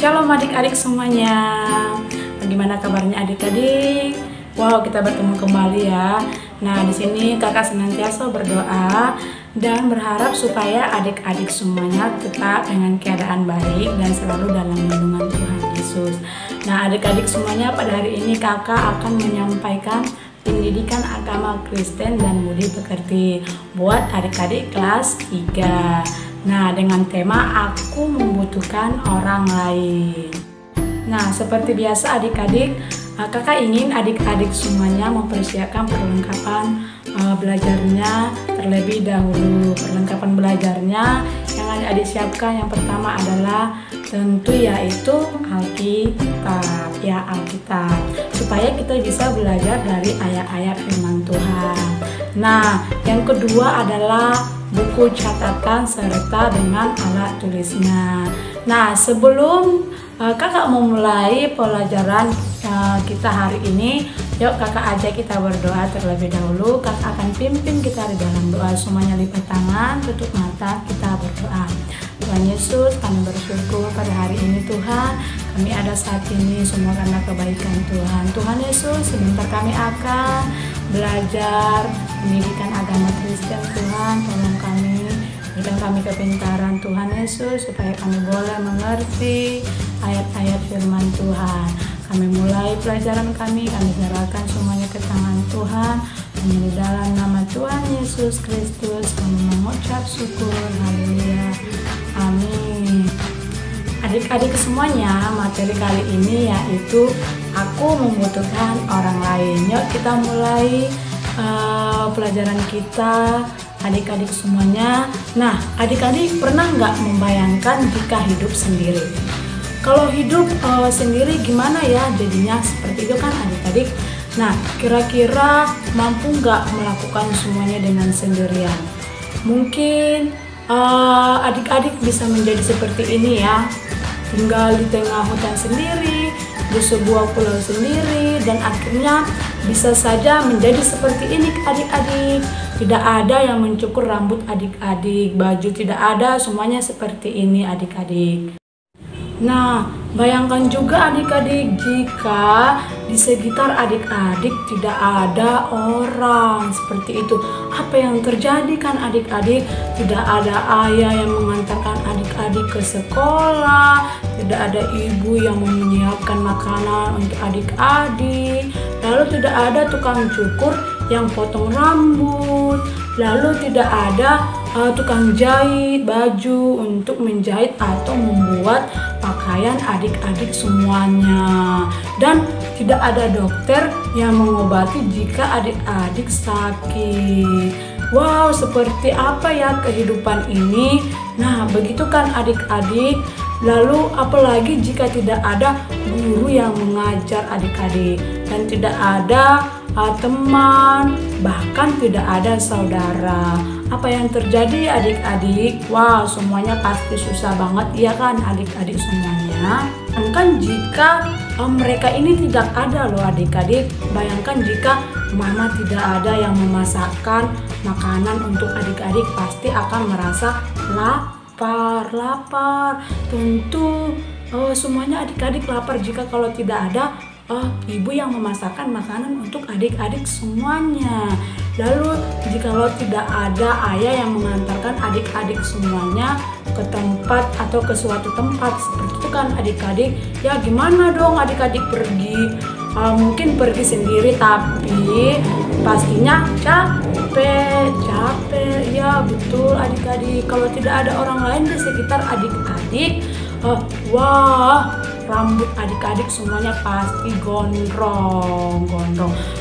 Shalom adik-adik semuanya. Bagaimana kabarnya adik-adik? Wow, kita bertemu kembali ya. Nah, di sini kakak senantiasa berdoa dan berharap supaya adik-adik semuanya tetap dengan keadaan baik dan selalu dalam lindungan Tuhan Yesus. Nah, adik-adik semuanya, pada hari ini kakak akan menyampaikan pendidikan agama Kristen dan budi pekerti buat adik-adik kelas 3. Nah, dengan tema aku membutuhkan orang lain. Nah, seperti biasa adik-adik, kakak ingin adik-adik semuanya mempersiapkan perlengkapan belajarnya terlebih dahulu. Perlengkapan belajarnya yang adik-adik siapkan yang pertama adalah tentu yaitu Alkitab, ya Alkitab, supaya kita bisa belajar dari ayat-ayat firman Tuhan. Nah, yang kedua adalah buku catatan serta dengan alat tulisnya. Nah, sebelum kakak memulai pelajaran kita hari ini, yuk kakak ajak kita berdoa terlebih dahulu. Kakak akan pimpin kita di dalam doa. Semuanya lipat tangan, tutup mata, kita berdoa. Tuhan Yesus, kami bersyukur pada hari ini Tuhan, kami ada saat ini semua karena kebaikan Tuhan. Tuhan Yesus, sebentar kami akan belajar pendidikan agama Kristen Tuhan. Tolong kami, berikan kami kepintaran Tuhan Yesus, supaya kami boleh mengerti ayat-ayat firman Tuhan. Kami mulai pelajaran kami serahkan semuanya ke tangan Tuhan. Hanya di dalam nama Tuhan Yesus Kristus kami mengucap syukur. Haleluya. Amin. Adik-adik semuanya, materi kali ini yaitu aku membutuhkan orang lain. Yuk kita mulai pelajaran kita adik-adik semuanya. Nah, adik-adik pernah nggak membayangkan jika hidup sendiri? Kalau hidup sendiri gimana ya jadinya, seperti itu kan adik-adik. Nah, kira-kira mampu nggak melakukan semuanya dengan sendirian? Mungkin adik-adik bisa menjadi seperti ini ya, tinggal di tengah hutan sendiri, di sebuah pulau sendiri, dan akhirnya bisa saja menjadi seperti ini adik-adik. Tidak ada yang mencukur rambut adik-adik, baju tidak ada, semuanya seperti ini adik-adik. Nah, bayangkan juga adik-adik jika di sekitar adik-adik tidak ada orang seperti itu. Apa yang terjadi kan adik-adik? Tidak ada ayah yang mengantarkan adik-adik ke sekolah, tidak ada ibu yang menyiapkan makanan untuk adik-adik, lalu tidak ada tukang cukur yang potong rambut, lalu tidak ada tukang jahit baju untuk menjahit atau membuat pakaian adik-adik semuanya, dan tidak ada dokter yang mengobati jika adik-adik sakit. Wow, seperti apa ya kehidupan ini? Nah, begitu kan adik-adik. Lalu apalagi jika tidak ada guru yang mengajar adik-adik dan tidak ada teman, bahkan tidak ada saudara. Apa yang terjadi adik-adik? Wah, semuanya pasti susah banget, ya kan adik-adik semuanya. Bayangkan jika mereka ini tidak ada loh adik-adik. Bayangkan jika mama tidak ada yang memasakkan makanan untuk adik-adik, pasti akan merasa lapar. Tentu semuanya adik-adik lapar jika kalau tidak ada ibu yang memasakkan makanan untuk adik-adik semuanya. Lalu jikalau tidak ada ayah yang mengantarkan adik-adik semuanya ke tempat atau ke suatu tempat seperti itu kan adik-adik, ya gimana dong adik-adik pergi? Mungkin pergi sendiri tapi pastinya capek ya, betul adik-adik. Kalau tidak ada orang lain di sekitar adik-adik, wah, rambut adik-adik semuanya pasti gondrong.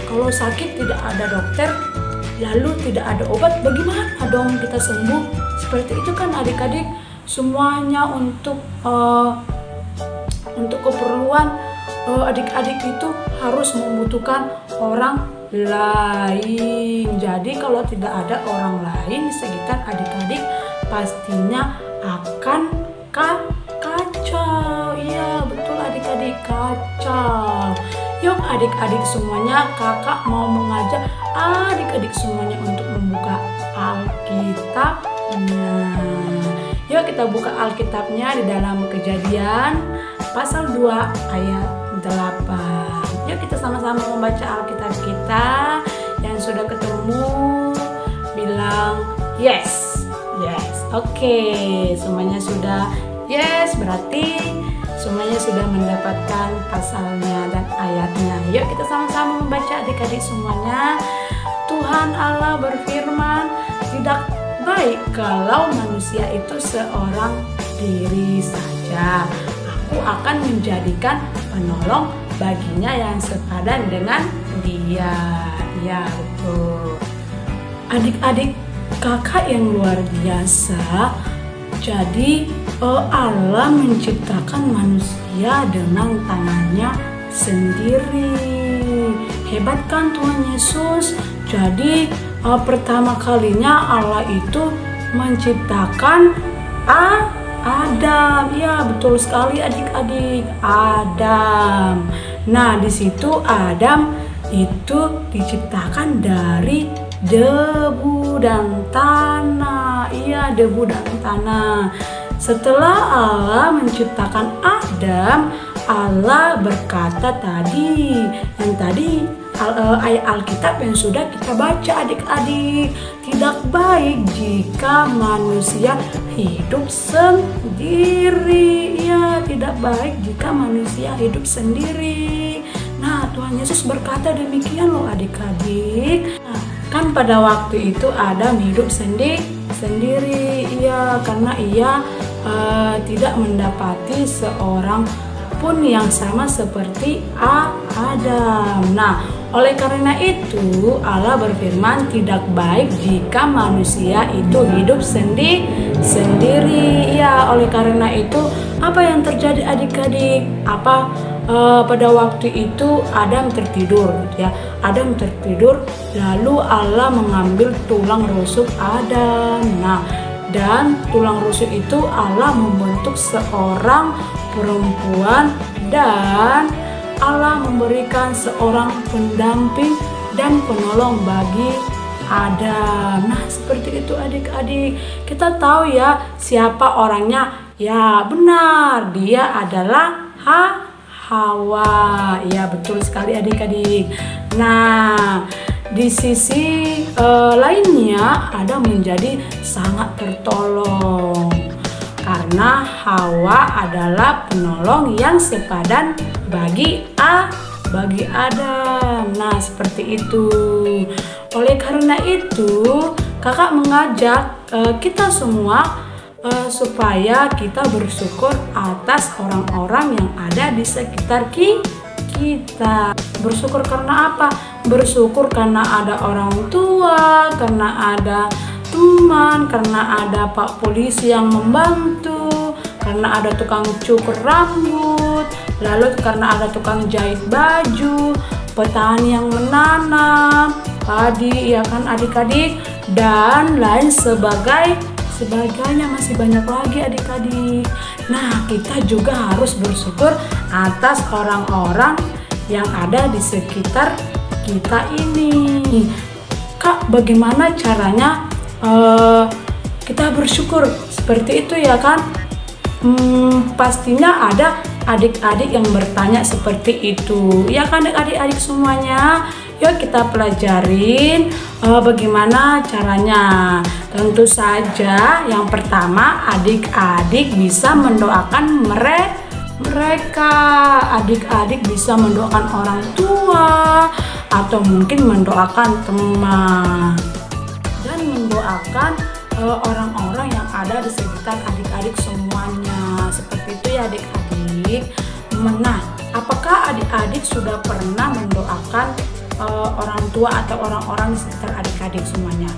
Kalau sakit tidak ada dokter, lalu tidak ada obat, bagaimana dong kita sembuh? Seperti itu kan adik-adik. Semuanya untuk keperluan adik-adik itu harus membutuhkan orang lain. Jadi kalau tidak ada orang lain di sekitar adik-adik, pastinya akan kacau. Iya, betul adik-adik, kacau. Yuk adik-adik semuanya, kakak mau mengajak adik-adik semuanya untuk membuka Alkitabnya. Yuk kita buka Alkitabnya di dalam Kejadian pasal 2 ayat 8. Yuk kita sama-sama membaca Alkitab kita. Yang sudah ketemu bilang yes. Yes. Oke, semuanya sudah yes, berarti semuanya sudah mendapatkan pasalnya dan ayatnya. Yuk kita sama-sama membaca adik-adik semuanya. Tuhan Allah berfirman, tidak baik kalau manusia itu seorang diri saja. Aku akan menjadikan penolong baginya yang sepadan dengan dia. Ya, betul. Adik-adik, kakak yang luar biasa. Jadi Allah menciptakan manusia dengan tangannya sendiri. Hebat kan Tuhan Yesus? Jadi pertama kalinya Allah itu menciptakan Adam. Ya, betul sekali adik-adik, Adam. Nah, di situ Adam itu diciptakan dari debu dan tanah. Iya, debu dan tanah. Setelah Allah menciptakan Adam, Allah berkata tadi, yang tadi ayat Alkitab yang sudah kita baca adik-adik, tidak baik jika manusia hidup sendiri. Ya, tidak baik jika manusia hidup sendiri. Nah, Tuhan Yesus berkata demikian loh adik-adik. Nah, kan pada waktu itu Adam hidup sendiri, iya, karena ia tidak mendapati seorang pun yang sama seperti Adam. Nah, oleh karena itu Allah berfirman tidak baik jika manusia itu hidup sendiri. Ya, oleh karena itu apa yang terjadi adik-adik? Pada waktu itu Adam tertidur, ya. Adam tertidur, lalu Allah mengambil tulang rusuk Adam. Nah, dan tulang rusuk itu Allah membentuk seorang perempuan dan Allah memberikan seorang pendamping dan penolong bagi Adam. Nah, seperti itu adik-adik. Kita tahu ya siapa orangnya. Ya, benar, dia adalah Hawa. Ya, betul sekali adik-adik. Nah, di sisi lainnya Adam menjadi sangat tertolong karena Hawa adalah penolong yang sepadan bagi Adam. Nah, seperti itu. Oleh karena itu, kakak mengajak kita semua supaya kita bersyukur atas orang-orang yang ada di sekitar kita. Bersyukur karena apa? Bersyukur karena ada orang tua, karena ada teman, karena ada Pak Polisi yang membantu, karena ada tukang cukur rambut, lalu karena ada tukang jahit baju, petani yang menanam padi, ya kan adik-adik, dan lain sebagainya, masih banyak lagi adik-adik. Nah, kita juga harus bersyukur atas orang-orang yang ada di sekitar kita ini. Kak, bagaimana caranya kita bersyukur seperti itu ya kan? Pastinya ada adik-adik yang bertanya seperti itu. Ya kan adik-adik semuanya? Yuk kita pelajarin bagaimana caranya. Tentu saja yang pertama adik-adik bisa mendoakan mereka. Adik-adik bisa mendoakan orang tua atau mungkin mendoakan teman dan mendoakan orang-orang yang ada di sekitar adik-adik semuanya. Seperti itu ya adik-adik. Nah, apakah adik-adik sudah pernah mendoakan orang tua atau orang-orang di sekitar adik-adik semuanya?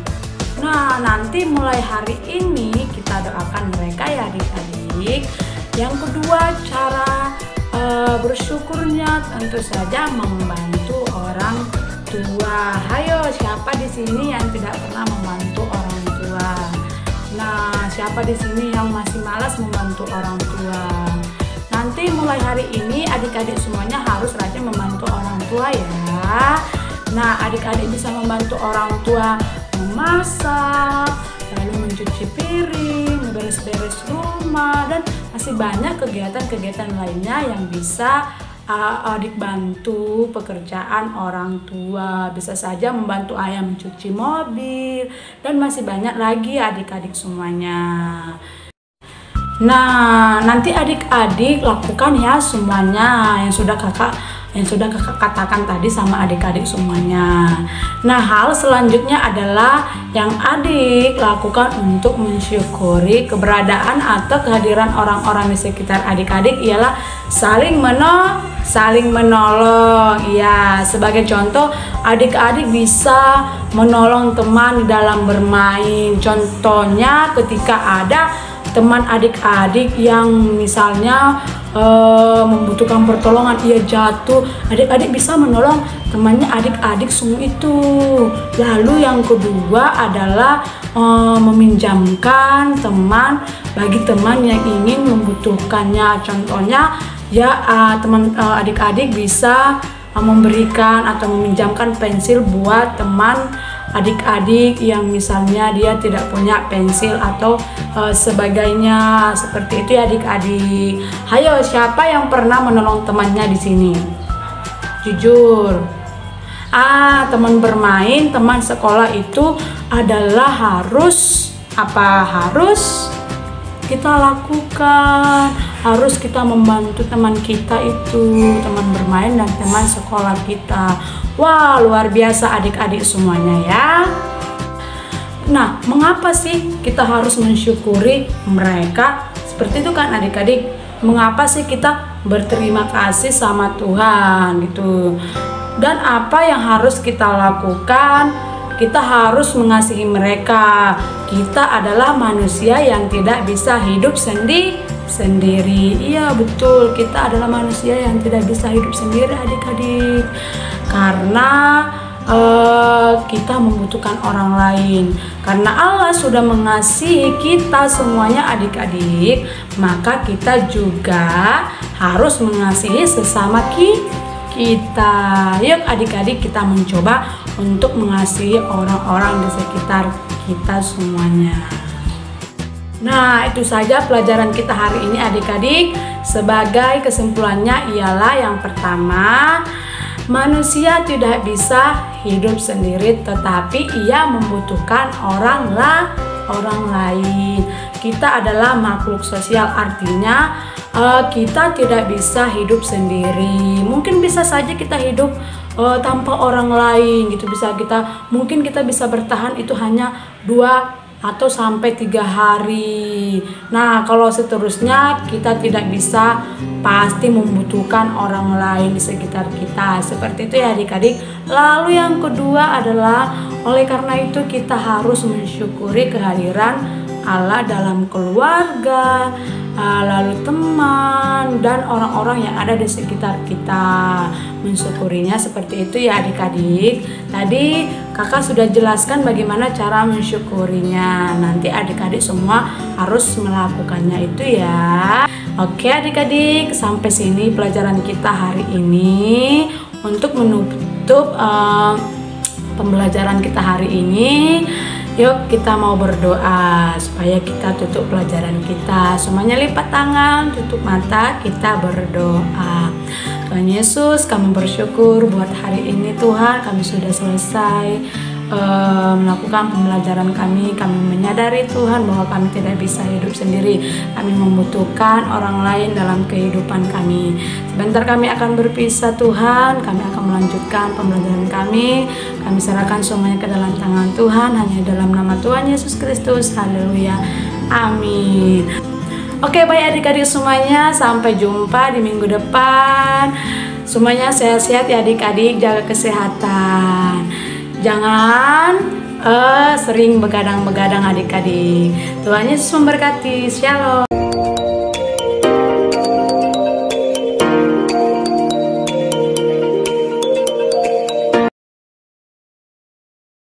Nah, nanti mulai hari ini kita doakan mereka ya adik-adik. Yang kedua, cara bersyukurnya tentu saja membantu orang tua. Hayo, siapa di sini yang tidak pernah membantu orang tua? Nah, siapa di sini yang masih malas membantu orang tua? Nanti mulai hari ini adik-adik semuanya harus rajin membantu orang tua ya. Nah, adik-adik bisa membantu orang tua memasak, lalu mencuci piring, beres-beres rumah, dan masih banyak kegiatan-kegiatan lainnya yang bisa adik bantu pekerjaan orang tua. Bisa saja membantu ayah mencuci mobil, dan masih banyak lagi adik-adik semuanya. Nah, nanti adik-adik lakukan ya semuanya yang sudah kakak katakan tadi sama adik-adik semuanya. Nah, hal selanjutnya adalah yang adik lakukan untuk mensyukuri keberadaan atau kehadiran orang-orang di sekitar adik-adik ialah saling menolong. Ya, sebagai contoh, adik-adik bisa menolong teman dalam bermain. Contohnya ketika ada teman adik-adik yang misalnya membutuhkan pertolongan, ia jatuh, adik-adik bisa menolong temannya adik-adik semua itu. Lalu yang kedua adalah meminjamkan teman bagi teman yang ingin membutuhkannya. Contohnya ya teman adik-adik bisa memberikan atau meminjamkan pensil buat teman adik-adik yang misalnya dia tidak punya pensil atau sebagainya. Seperti itu ya adik-adik. Hayo, siapa yang pernah menolong temannya di sini? Jujur. Teman bermain, teman sekolah itu adalah harus kita lakukan. Harus kita membantu teman kita itu, teman bermain dan teman sekolah kita. Wah, luar biasa adik-adik semuanya ya. Nah, mengapa sih kita harus mensyukuri mereka? Seperti itu kan adik-adik. Mengapa sih kita berterima kasih sama Tuhan gitu? Dan apa yang harus kita lakukan? Kita harus mengasihi mereka. Kita adalah manusia yang tidak bisa hidup sendiri. Iya betul, kita adalah manusia yang tidak bisa hidup sendiri adik-adik. Karena kita membutuhkan orang lain. Karena Allah sudah mengasihi kita semuanya adik-adik, maka kita juga harus mengasihi sesama kita. Yuk adik-adik, kita mencoba untuk mengasihi orang-orang di sekitar kita semuanya. Nah, itu saja pelajaran kita hari ini adik-adik. Sebagai kesimpulannya ialah yang pertama, manusia tidak bisa hidup sendiri, tetapi ia membutuhkan orang lain. Kita adalah makhluk sosial, artinya kita tidak bisa hidup sendiri. Mungkin bisa saja kita hidup tanpa orang lain gitu. Mungkin kita bisa bertahan itu hanya 2 atau sampai 3 hari. Nah, kalau seterusnya kita tidak bisa, pasti membutuhkan orang lain di sekitar kita. Seperti itu ya adik-adik. Lalu yang kedua adalah oleh karena itu kita harus mensyukuri kehadiran Allah dalam keluarga, lalu teman dan orang-orang yang ada di sekitar kita. Mensyukurinya seperti itu ya adik-adik. Tadi kakak sudah jelaskan bagaimana cara mensyukurinya. Nanti adik-adik semua harus melakukannya itu ya. Oke adik-adik, sampai sini pelajaran kita hari ini. Untuk menutup pembelajaran kita hari ini, yuk kita mau berdoa supaya kita tutup pelajaran kita. Semuanya lipat tangan, tutup mata, kita berdoa. Tuhan Yesus, kami bersyukur buat hari ini Tuhan, kami sudah selesai melakukan pembelajaran kami. Kami menyadari Tuhan bahwa kami tidak bisa hidup sendiri. Kami membutuhkan orang lain dalam kehidupan kami. Sebentar kami akan berpisah Tuhan. Kami akan melanjutkan pembelajaran kami. Kami serahkan semuanya ke dalam tangan Tuhan. Hanya dalam nama Tuhan Yesus Kristus. Haleluya. Amin. Oke, baik adik-adik semuanya. Sampai jumpa di minggu depan. Semuanya sehat-sehat ya adik-adik. Jaga kesehatan. Jangan sering begadang-begadang adik-adik. Tuhan Yesus memberkati. Shalom.